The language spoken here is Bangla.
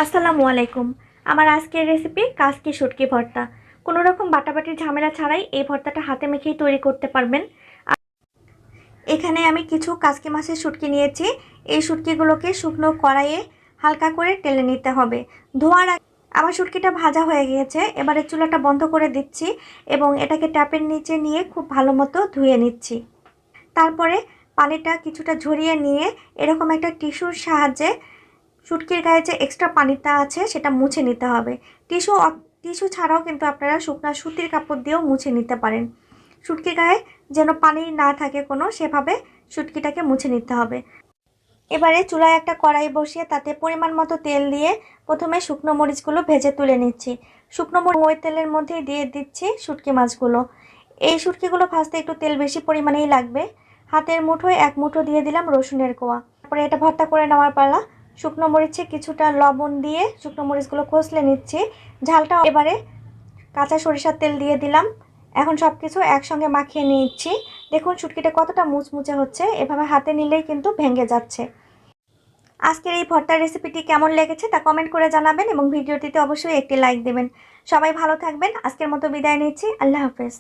আসসালামু আলাইকুম। আমার আজকের রেসিপি কাসকি শুটকি ভর্তা। কোনো রকম বাটাবাটির ঝামেলা ছাড়াই এই ভর্তাটা হাতে মেখেই তৈরি করতে পারবেন। এখানে আমি কিছু কাসকি মাছের শুটকি নিয়েছি। এই শুটকিগুলোকে শুকনো কড়াইয়ে হালকা করে টেলে নিতে হবে। ধোয়ার আগে আমার শুটকিটা ভাজা হয়ে গিয়েছে। এবারে চুলাটা বন্ধ করে দিচ্ছি এবং এটাকে ট্যাপের নিচে নিয়ে খুব ভালো মতো ধুয়ে নিচ্ছি। তারপরে পানিটা কিছুটা ঝরিয়ে নিয়ে এরকম একটা টিস্যুর সাহায্যে শুটকির গায়ে যে এক্সট্রা পানিটা আছে সেটা মুছে নিতে হবে। টিস্যু ছাড়াও কিন্তু আপনারা শুকনো সুতির কাপড় দিয়েও মুছে নিতে পারেন। শুটকির গায়ে যেন পানি না থাকে কোনো, সেভাবে শুটকিটাকে মুছে নিতে হবে। এবারে চুলায় একটা কড়াই বসিয়ে তাতে পরিমাণ মতো তেল দিয়ে প্রথমে শুকনো মরিচগুলো ভেজে তুলে নিচ্ছি। শুকনো মরিচ ওই তেলের মধ্যেই দিয়ে দিচ্ছি শুটকি মাছগুলো। এই শুটকিগুলো ভাজতে একটু তেল বেশি পরিমাণেই লাগবে। হাতের মুঠোয় এক মুঠো দিয়ে দিলাম রসুনের কোয়া। তারপরে এটা ভর্তা করে নেওয়ার পালা। শুকনো মরিচে কিছুটা লবণ দিয়ে শুকনো মরিচগুলো কষলে নিচ্ছি। ঝালটা এবারে কাঁচা সরিষার তেল দিয়ে দিলাম। এখন সব কিছু একসঙ্গে মাখিয়ে নিচ্ছি। দেখুন শুটকিটা কতটা মুচমুচে হচ্ছে, এভাবে হাতে নিলেই কিন্তু ভেঙে যাচ্ছে। আজকের এই ভর্তার রেসিপিটি কেমন লেগেছে তা কমেন্ট করে জানাবেন এবং ভিডিওটিতে অবশ্যই একটি লাইক দেবেন। সবাই ভালো থাকবেন। আজকের মতো বিদায় নিচ্ছি। আল্লাহ হাফেজ।